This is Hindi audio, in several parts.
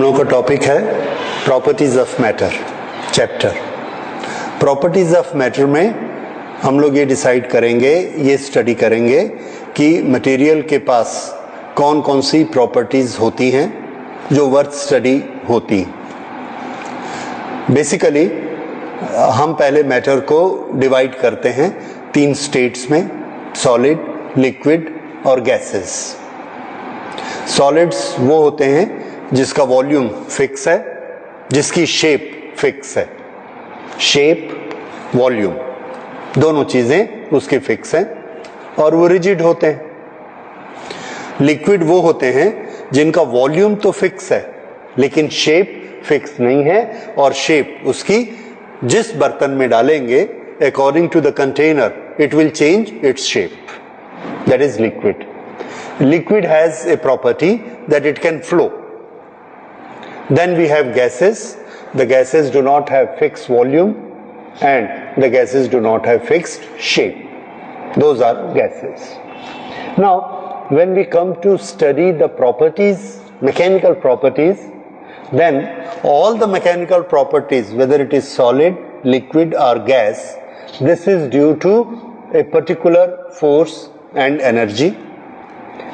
लोगों का टॉपिक है properties of matter chapter. Properties of matter में हम लोग ये डिसाइड करेंगे, ये स्टडी करेंगे कि मटेरियल के पास कौन कौन सी प्रॉपर्टीज होती हैं जो वर्थ स्टडी होती। बेसिकली हम पहले मैटर को डिवाइड करते हैं 3 स्टेट्स में, सॉलिड, लिक्विड और गैसेस। सॉलिड्स वो होते हैं जिसका वॉल्यूम फिक्स है, जिसकी शेप फिक्स है। शेप, वॉल्यूम दोनों चीजें उसकी फिक्स हैं और वो रिजिड होते हैं। लिक्विड वो होते हैं जिनका वॉल्यूम तो फिक्स है लेकिन शेप फिक्स नहीं है, और शेप उसकी जिस बर्तन में डालेंगे according to the container it will change its shape, that is liquid. Liquid has a property that it can flow. Then we have gases. The gases do not have fixed volume and the gases do not have fixed shape. Those are gases. Now, when we come to study the properties, mechanical properties, then all the mechanical properties, whether it is solid, liquid or gas, this is due to a particular force and energy.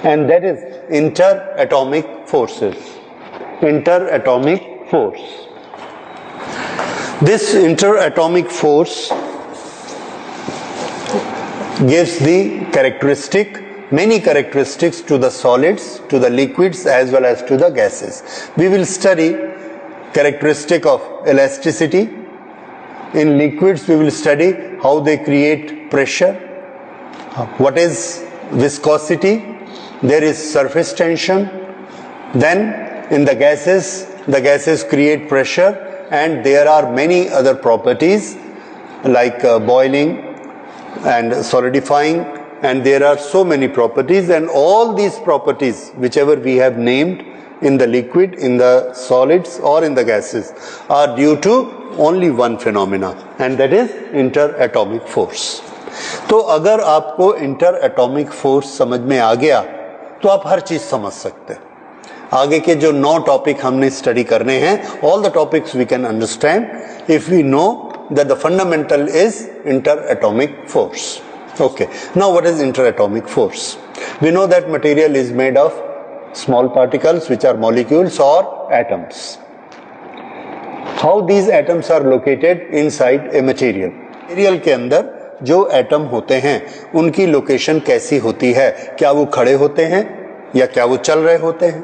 And that is interatomic forces. Interatomic force. This interatomic force gives the characteristic, many characteristics to the solids, to the liquids as well as to the gases. We will study characteristic of elasticity. In liquids we will study how they create pressure. What is viscosity? There is surface tension. Then in the gases create pressure, and there are many other properties like boiling and solidifying, and there are so many properties, and all these properties whichever we have named in the liquid, in the solids or in the gases are due to only one phenomena, and that is interatomic force. तो अगर आपको इंटरएटॉमिक फोर्स समझ में आ गया तो आप हर चीज समझ सकते हैं। आगे के जो 9 टॉपिक हमने स्टडी करने हैं, all the topics we can understand if we know that the fundamental is interatomic force. Okay, now what is interatomic force? We know that material is made of small particles which are molecules और atoms. How these atoms are located inside a material? Material के अंदर जो एटम होते हैं उनकी लोकेशन कैसी होती है? क्या वो खड़े होते हैं या क्या वो चल रहे होते हैं?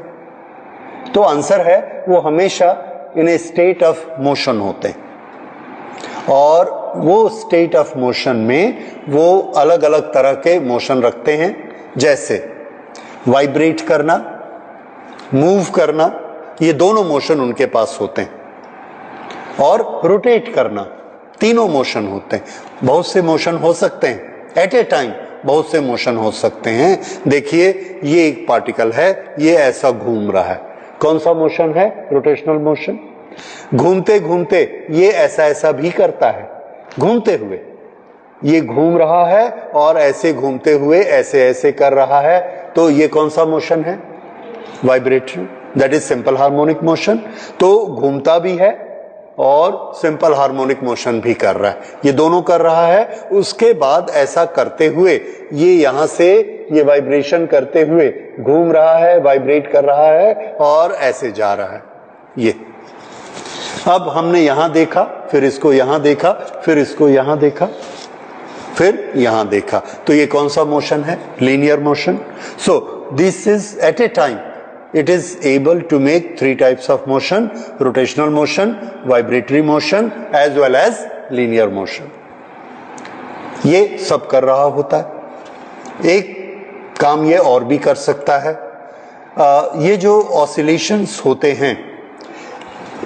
तो आंसर है वो हमेशा इन ए स्टेट ऑफ मोशन होते हैं, और वो स्टेट ऑफ मोशन में वो अलग अलग तरह के मोशन रखते हैं, जैसे वाइब्रेट करना, मूव करना, ये दोनों मोशन उनके पास होते हैं, और रोटेट करना, तीनों मोशन होते हैं। बहुत से मोशन हो सकते हैं एट ए टाइम, बहुत से मोशन हो सकते हैं। देखिए ये एक पार्टिकल है, ये ऐसा घूम रहा है, कौन सा मोशन है? Rotational motion. घूमते घूमते ये ऐसा ऐसा भी करता है, घूमते हुए ये घूम रहा है और ऐसे घूमते हुए ऐसे ऐसे कर रहा है, तो ये कौन सा मोशन है? Vibratory, that is simple harmonic motion. तो घूमता भी है और सिंपल हार्मोनिक मोशन भी कर रहा है, ये दोनों कर रहा है। उसके बाद ऐसा करते हुए ये यहां से ये वाइब्रेशन करते हुए घूम रहा है, वाइब्रेट कर रहा है और ऐसे जा रहा है। ये अब हमने यहां देखा, फिर इसको यहां देखा, फिर इसको यहां देखा, फिर यहां देखा, तो ये कौन सा मोशन है? Linear motion. So this is at a time it is able to make 3 types of motion: rotational motion, vibratory motion as well as linear motion. ये सब कर रहा होता है। एक काम ये और भी कर सकता है, ये जो ऑसिलेशंस होते हैं,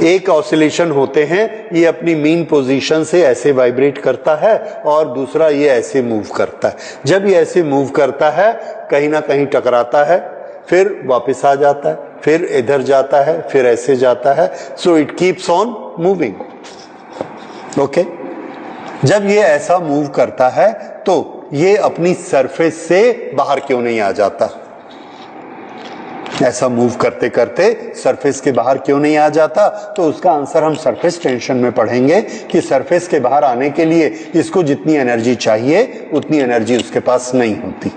एक ऑसिलेशन होते हैं ये अपनी मीन पोजीशन से ऐसे वाइब्रेट करता है और दूसरा ये ऐसे मूव करता है। जब ये ऐसे मूव करता है कहीं ना कहीं टकराता है, फिर वापस आ जाता है, फिर इधर जाता है, फिर ऐसे जाता है। So it keeps on moving. Okay, जब ये ऐसा मूव करता है तो ये अपनी सरफेस से बाहर क्यों नहीं आ जाता? ऐसा मूव करते करते सरफेस के बाहर क्यों नहीं आ जाता? तो उसका आंसर हम सरफेस टेंशन में पढ़ेंगे कि सरफेस के बाहर आने के लिए इसको जितनी एनर्जी चाहिए उतनी एनर्जी उसके पास नहीं होती,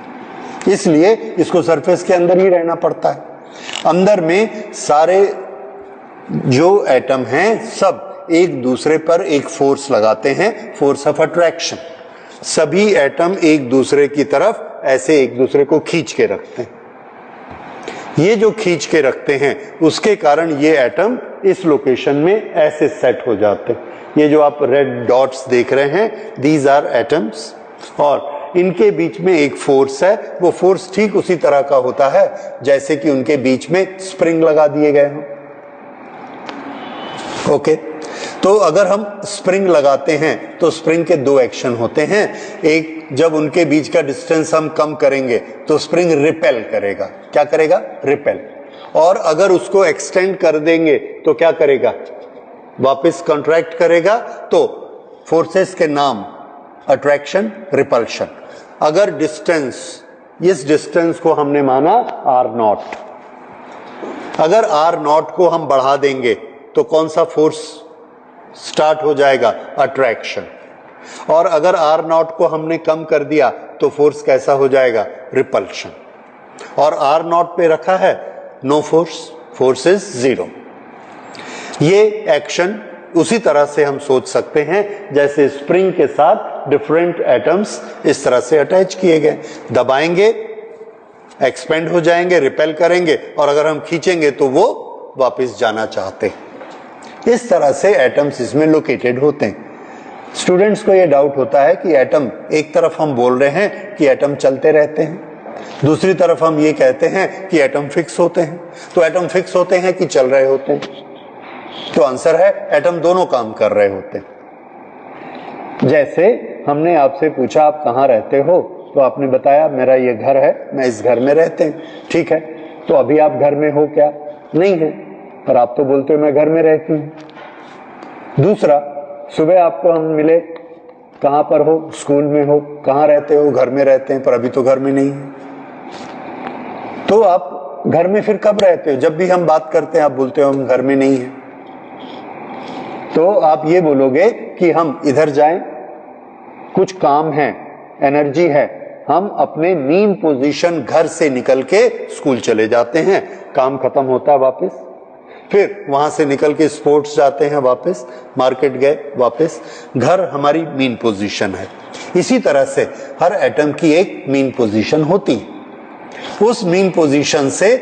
इसलिए इसको सरफेस के अंदर ही रहना पड़ता है। अंदर में सारे जो एटम हैं सब एक दूसरे पर एक फोर्स लगाते हैं, फोर्स ऑफ अट्रैक्शन। सभी एटम एक दूसरे की तरफ ऐसे एक दूसरे को खींच के रखते हैं। ये जो खींच के रखते हैं उसके कारण ये एटम इस लोकेशन में ऐसे सेट हो जाते हैं। ये जो आप रेड डॉट्स देख रहे हैं, दीज आर एटम्स, और इनके बीच में एक फोर्स है। वो फोर्स ठीक उसी तरह का होता है जैसे कि उनके बीच में स्प्रिंग लगा दिए गए हों। ओके, तो अगर हम स्प्रिंग लगाते हैं तो स्प्रिंग के दो एक्शन होते हैं। एक, जब उनके बीच का डिस्टेंस हम कम करेंगे तो स्प्रिंग रिपेल करेगा। क्या करेगा? रिपेल। और अगर उसको एक्सटेंड कर देंगे तो क्या करेगा? वापस कॉन्ट्रैक्ट करेगा। तो फोर्सेस के नाम अट्रैक्शन, रिपल्शन। अगर डिस्टेंस, इस डिस्टेंस को हमने माना r0, अगर r0 को हम बढ़ा देंगे तो कौन सा फोर्स स्टार्ट हो जाएगा? अट्रैक्शन। और अगर r0 को हमने कम कर दिया तो फोर्स कैसा हो जाएगा? रिपल्शन। और r0 पे रखा है नो फोर्स, फोर्स इज 0। ये एक्शन उसी तरह से हम सोच सकते हैं जैसे स्प्रिंग के साथ डिफरेंट एटम्स इस तरह से अटैच किए गए। दबाएंगे, एक्सपेंड हो जाएंगे, रिपेल करेंगे, और अगर हम खींचेंगे तो वो वापस जाना चाहते हैं। इस तरह से एटम्स इसमें लोकेटेड होते हैं। स्टूडेंट्स को यह डाउट होता है कि एटम, एक तरफ हम बोल रहे हैं कि एटम चलते रहते हैं, दूसरी तरफ हम ये कहते हैं कि एटम फिक्स होते हैं। तो एटम फिक्स होते हैं कि चल रहे होते हैं? तो आंसर है एटम दोनों काम कर रहे होते हैं। जैसे हमने आपसे पूछा आप कहाँ रहते हो, तो आपने बताया मेरा ये घर है, मैं इस घर में रहते हैं। ठीक है, तो अभी आप घर में हो क्या? नहीं है, पर आप तो बोलते हो मैं घर में रहती हूँ। दूसरा, सुबह आपको हम मिले, कहाँ पर हो? स्कूल में हो। कहाँ रहते हो? घर में रहते हैं, पर अभी तो घर में नहीं है। तो आप घर में फिर कब रहते हो? जब भी हम बात करते हैं आप बोलते हो हम घर में नहीं है। तो आप ये बोलोगे कि हम इधर जाएं, कुछ काम है, एनर्जी है, हम अपने मीन पोजीशन घर से निकल के स्कूल चले जाते हैं, काम खत्म होता है वापस, फिर वहां से निकल के स्पोर्ट्स जाते हैं वापस, मार्केट गए वापस, घर हमारी मीन पोजीशन है। इसी तरह से हर एटम की एक मीन पोजीशन होती है। उस मीन पोजीशन से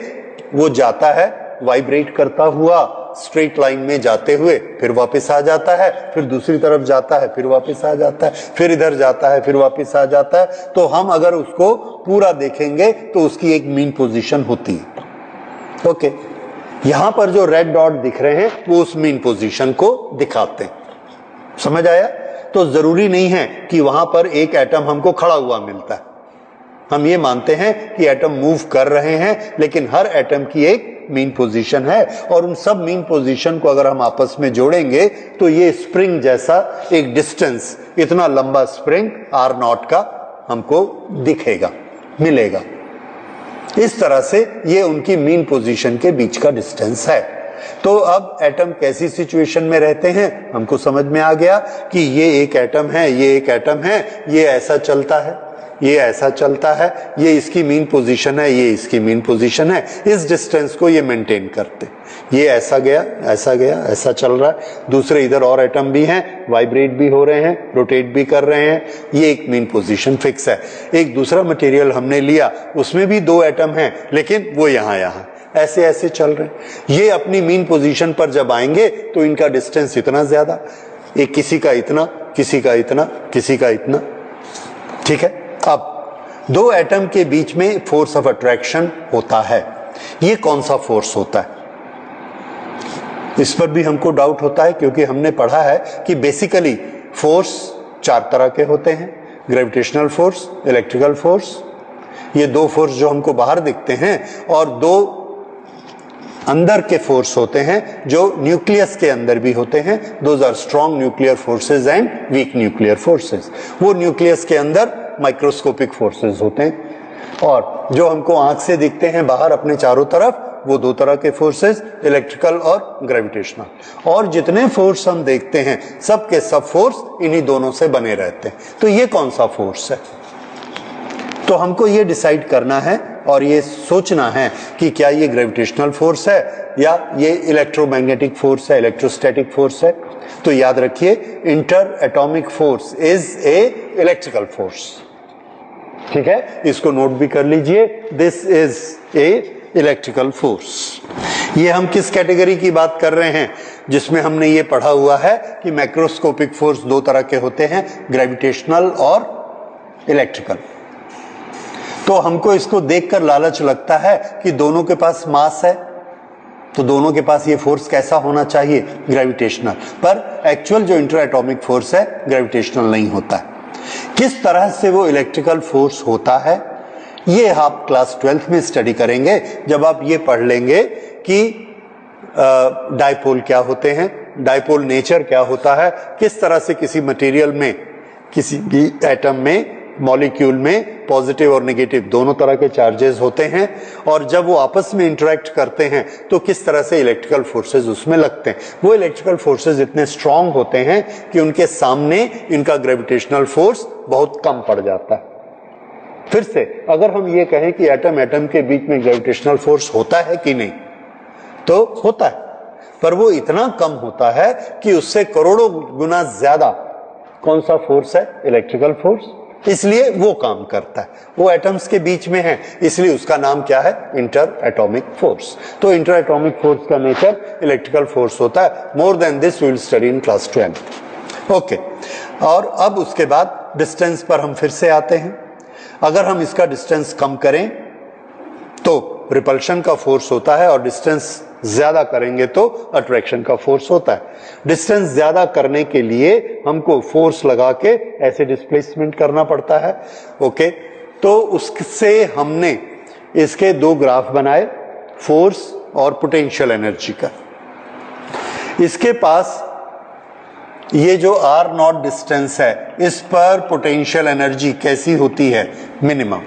वो जाता है वाइब्रेट करता हुआ, स्ट्रेट लाइन में जाते हुए, फिर वापस आ जाता है, फिर दूसरी तरफ जाता है, फिर वापस आ जाता है, फिर इधर जाता है, फिर वापस आ जाता है। तो हम अगर उसको पूरा देखेंगे तो उसकी एक मीन पोजीशन होती है। ओके, यहां पर जो रेड डॉट दिख रहे हैं वो उस मीन पोजीशन को दिखाते हैं। समझ आया? तो जरूरी नहीं है कि वहां पर एक एटम हमको खड़ा हुआ मिलता है। हम ये मानते हैं कि एटम मूव कर रहे हैं, लेकिन हर एटम की एक मीन पोजीशन है, और उन सब मीन पोजीशन को अगर हम आपस में जोड़ेंगे तो ये स्प्रिंग जैसा एक डिस्टेंस, इतना लंबा स्प्रिंग r0 का हमको दिखेगा, मिलेगा। इस तरह से ये उनकी मीन पोजीशन के बीच का डिस्टेंस है। तो अब एटम कैसी सिचुएशन में रहते हैं हमको समझ में आ गया कि ये एक एटम है, ये एक एटम है, ये ऐसा चलता है, ये ऐसा चलता है, ये इसकी मीन पोजीशन है, ये इसकी मीन पोजीशन है। इस डिस्टेंस को ये मेंटेन करते, ये ऐसा गया, ऐसा गया, ऐसा चल रहा है। दूसरे इधर और एटम भी हैं, वाइब्रेट भी हो रहे हैं, रोटेट भी कर रहे हैं, ये एक मीन पोजीशन फिक्स है। एक दूसरा मटेरियल हमने लिया, उसमें भी दो एटम हैं, लेकिन वो यहाँ ऐसे ऐसे चल रहे हैं। ये अपनी मीन पोजीशन पर जब आएंगे तो इनका डिस्टेंस इतना ज्यादा, एक किसी का इतना, किसी का इतना, किसी का इतना। ठीक है, अब दो एटम के बीच में फोर्स ऑफ अट्रैक्शन होता है। ये कौन सा फोर्स होता है? इस पर भी हमको डाउट होता है, क्योंकि हमने पढ़ा है कि बेसिकली फोर्स चार तरह के होते हैं, ग्रेविटेशनल फोर्स, इलेक्ट्रिकल फोर्स। ये दो फोर्स जो हमको बाहर दिखते हैं, और दो अंदर के फोर्स होते हैं जो न्यूक्लियस के अंदर भी होते हैं। Those are strong nuclear forces and weak nuclear forces. वो न्यूक्लियस के अंदर माइक्रोस्कोपिक फोर्सेज होते हैं, और जो हमको आंख से दिखते हैं बाहर अपने चारों तरफ, वो दो तरह के फोर्सेस, इलेक्ट्रिकल और ग्रेविटेशनल। और जितने फोर्स हम देखते हैं सब के सब फोर्स इन्हीं दोनों से बने रहते हैं। तो ये कौन सा फोर्स है? तो हमको ये डिसाइड करना है और ये सोचना है कि क्या ये ग्रेविटेशनल फोर्स है या ये इलेक्ट्रोमैग्नेटिक फोर्स है, इलेक्ट्रोस्टैटिक फोर्स है। तो याद रखिए, inter atomic force is a electrical force. ठीक है, इसको नोट भी कर लीजिए, this is a electrical force. ये हम किस कैटेगरी की बात कर रहे हैं? जिसमें हमने ये पढ़ा हुआ है कि मैक्रोस्कोपिक फोर्स दो तरह के होते हैं, ग्रेविटेशनल और इलेक्ट्रिकल। तो हमको इसको देखकर लालच लगता है कि दोनों के पास मास है, तो दोनों के पास ये फोर्स कैसा होना चाहिए? ग्रेविटेशनल। पर एक्चुअल जो इंटर एटॉमिक फोर्स है ग्रेविटेशनल नहीं होता है। किस तरह से वो इलेक्ट्रिकल फोर्स होता है ये आप क्लास 12th में स्टडी करेंगे, जब आप ये पढ़ लेंगे कि डायपोल क्या होते हैं, डायपोल नेचर क्या होता है, किस तरह से किसी मटेरियल में, किसी भी एटम में, मॉलिक्यूल में पॉजिटिव और नेगेटिव दोनों तरह के चार्जेस होते हैं, और जब वो आपस में इंटरेक्ट करते हैं तो किस तरह से इलेक्ट्रिकल फोर्सेस उसमें लगते हैं। वो इलेक्ट्रिकल फोर्सेस इतने स्ट्रांग होते हैं कि उनके सामने इनका ग्रेविटेशनल फोर्स बहुत कम पड़ जाता है। फिर से अगर हम ये कहें कि एटम एटम के बीच में ग्रेविटेशनल फोर्स होता है कि नहीं, तो होता है, पर वो इतना कम होता है कि उससे करोड़ों गुना ज्यादा कौन सा फोर्स है? Electrical force. इसलिए वो काम करता है, वो एटम्स के बीच में है, इसलिए उसका नाम क्या है? Inter atomic force. तो इंटर एटॉमिक फोर्स का नेचर इलेक्ट्रिकल फोर्स होता है। More than this we will study in class 12। Okay, और अब उसके बाद डिस्टेंस पर हम फिर से आते हैं। अगर हम इसका डिस्टेंस कम करें तो रिपल्शन का फोर्स होता है, और डिस्टेंस ज्यादा करेंगे तो अट्रैक्शन का फोर्स होता है। डिस्टेंस ज्यादा करने के लिए हमको फोर्स लगा के ऐसे डिस्प्लेसमेंट करना पड़ता है। ओके, तो उससे हमने इसके दो ग्राफ बनाए, फोर्स और पोटेंशियल एनर्जी का। इसके पास ये जो आर नॉट डिस्टेंस है, इस पर पोटेंशियल एनर्जी कैसी होती है? मिनिमम।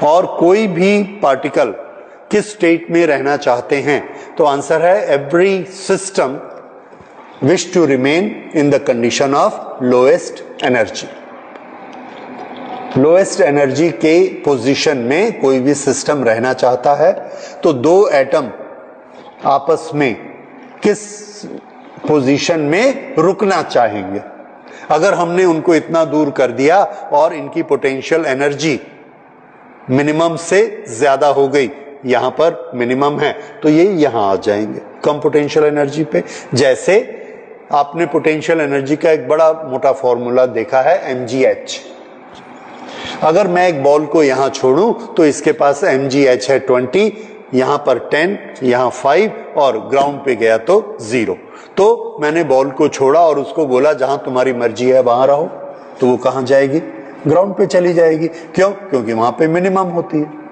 और कोई भी पार्टिकल किस स्टेट में रहना चाहते हैं? तो आंसर है every system wish to remain in the condition of lowest energy. Lowest energy के पोजीशन में कोई भी सिस्टम रहना चाहता है, तो दो एटम आपस में किस पोजीशन में रुकना चाहेंगे? अगर हमने उनको इतना दूर कर दिया और इनकी पोटेंशियल एनर्जी मिनिमम से ज्यादा हो गई, यहां पर मिनिमम है, तो ये यहां आ जाएंगे कम पोटेंशियल एनर्जी पे। जैसे आपने पोटेंशियल एनर्जी का एक बड़ा मोटा फॉर्मूला देखा है, mgh। अगर मैं एक बॉल को यहां छोड़ूं तो इसके पास mgh है 20, यहां पर 10, यहां 5, और ग्राउंड पे गया तो 0। तो मैंने बॉल को छोड़ा और उसको बोला जहां तुम्हारी मर्जी है वहां रहो, तो वो कहां जाएगी? ग्राउंड पे चली जाएगी। क्यों? क्योंकि वहां पे मिनिमम होती है।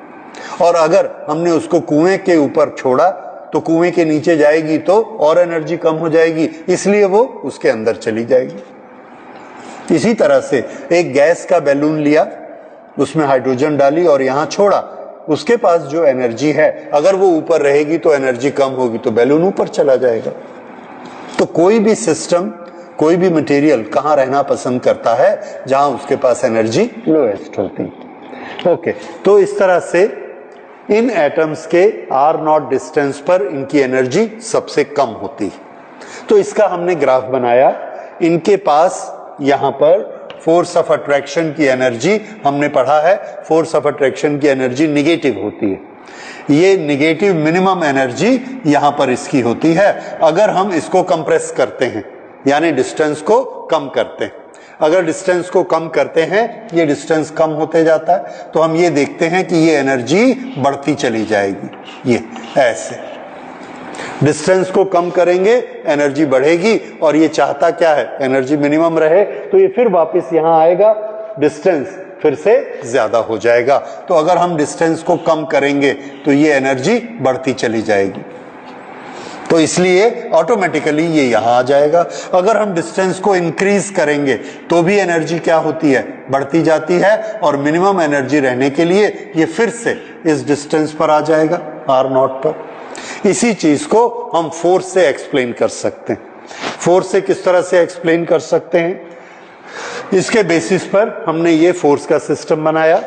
और अगर हमने उसको कुएं के ऊपर छोड़ा तो कुएं के नीचे जाएगी तो और एनर्जी कम हो जाएगी, इसलिए वो उसके अंदर चली जाएगी। इसी तरह से एक गैस का बैलून लिया, उसमें हाइड्रोजन डाली और यहां छोड़ा, उसके पास जो एनर्जी है अगर वो ऊपर रहेगी तो एनर्जी कम होगी, तो बैलून ऊपर चला जाएगा। तो कोई भी सिस्टम, कोई भी मटेरियल कहां रहना पसंद करता है? जहां उसके पास एनर्जी लोएस्ट होती है। ओके, तो इस तरह से इन एटम्स के आर नॉट डिस्टेंस पर इनकी एनर्जी सबसे कम होती है। तो इसका हमने ग्राफ बनाया। इनके पास यहां पर फोर्स ऑफ अट्रैक्शन की एनर्जी हमने पढ़ा है, फोर्स ऑफ अट्रैक्शन की एनर्जी निगेटिव होती है। ये निगेटिव मिनिमम एनर्जी यहां पर इसकी होती है। अगर हम इसको कंप्रेस करते हैं, यानी डिस्टेंस को कम करते हैं, अगर डिस्टेंस को कम करते हैं, ये डिस्टेंस कम होते जाता है, तो हम ये देखते हैं कि ये एनर्जी बढ़ती चली जाएगी। ये ऐसे डिस्टेंस को कम करेंगे, एनर्जी बढ़ेगी, और ये चाहता क्या है? एनर्जी मिनिमम रहे, तो ये फिर वापस यहां आएगा, डिस्टेंस फिर से ज्यादा हो जाएगा। तो अगर हम डिस्टेंस को कम करेंगे तो ये एनर्जी बढ़ती चली जाएगी, तो इसलिए ऑटोमेटिकली ये यहां आ जाएगा। अगर हम डिस्टेंस को इंक्रीज करेंगे तो भी एनर्जी क्या होती है? बढ़ती जाती है, और मिनिमम एनर्जी रहने के लिए ये फिर से इस डिस्टेंस पर आ जाएगा। आर नॉट पर। इसी चीज को हम फोर्स से एक्सप्लेन कर सकते हैं। फोर्स से किस तरह से एक्सप्लेन कर सकते हैं? इसके बेसिस पर हमने ये फोर्स का सिस्टम बनाया।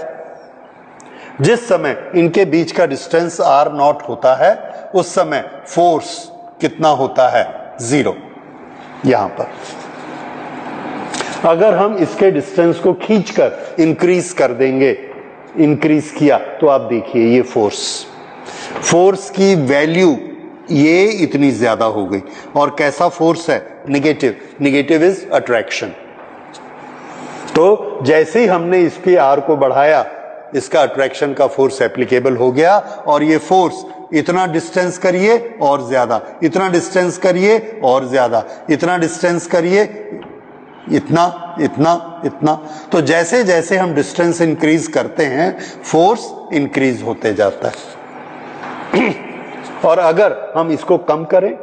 जिस समय इनके बीच का डिस्टेंस आर नॉट होता है उस समय फोर्स कितना होता है? 0। यहां पर अगर हम इसके डिस्टेंस को खींचकर इंक्रीज कर देंगे, इंक्रीज किया तो आप देखिए ये फोर्स की वैल्यू ये इतनी ज्यादा हो गई। और कैसा फोर्स है? निगेटिव। Negative is attraction. तो जैसे ही हमने इसकी आर को बढ़ाया इसका अट्रैक्शन का फोर्स एप्लीकेबल हो गया और ये फोर्स इतना डिस्टेंस करिए और ज्यादा, इतना डिस्टेंस करिए और ज्यादा, इतना डिस्टेंस करिए, इतना इतना इतना। तो जैसे जैसे हम डिस्टेंस इंक्रीज करते हैं फोर्स इंक्रीज होते जाता है। और अगर हम इसको कम करें,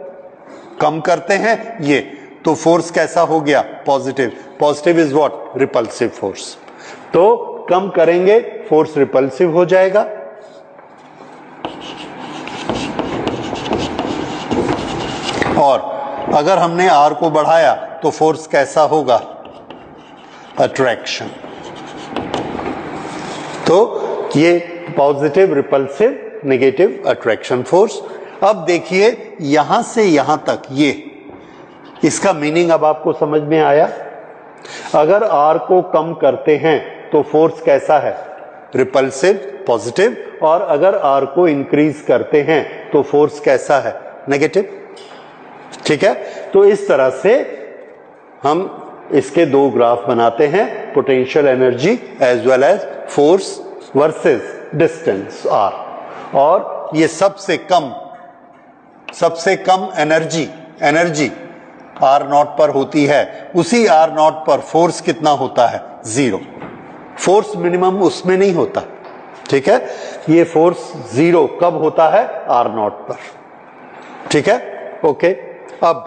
कम करते हैं ये, तो फोर्स कैसा हो गया? Positive. Positive is what? Repulsive force. तो कम करेंगे फोर्स रिपल्सिव हो जाएगा। और अगर हमने आर को बढ़ाया तो फोर्स कैसा होगा? अट्रैक्शन। तो ये positive repulsive negative attraction force. अब देखिए यहां से यहां तक ये, इसका मीनिंग अब आपको समझ में आया। अगर आर को कम करते हैं तो फोर्स कैसा है? Repulsive, positive. और अगर आर को इंक्रीज करते हैं तो फोर्स कैसा है? नेगेटिव। ठीक है। तो इस तरह से हम इसके दो ग्राफ बनाते हैं, potential energy as well as force versus distance R. और ये सबसे कम एनर्जी आर नॉट पर होती है, उसी आर नॉट पर फोर्स कितना होता है? 0। फोर्स मिनिमम उसमें नहीं होता। ठीक है। ये फोर्स 0 कब होता है? आर नॉट पर। ठीक है। ओके। अब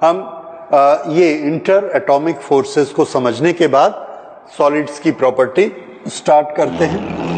हम ये इंटर एटॉमिक फोर्सेस को समझने के बाद सॉलिड्स की प्रॉपर्टी स्टार्ट करते हैं।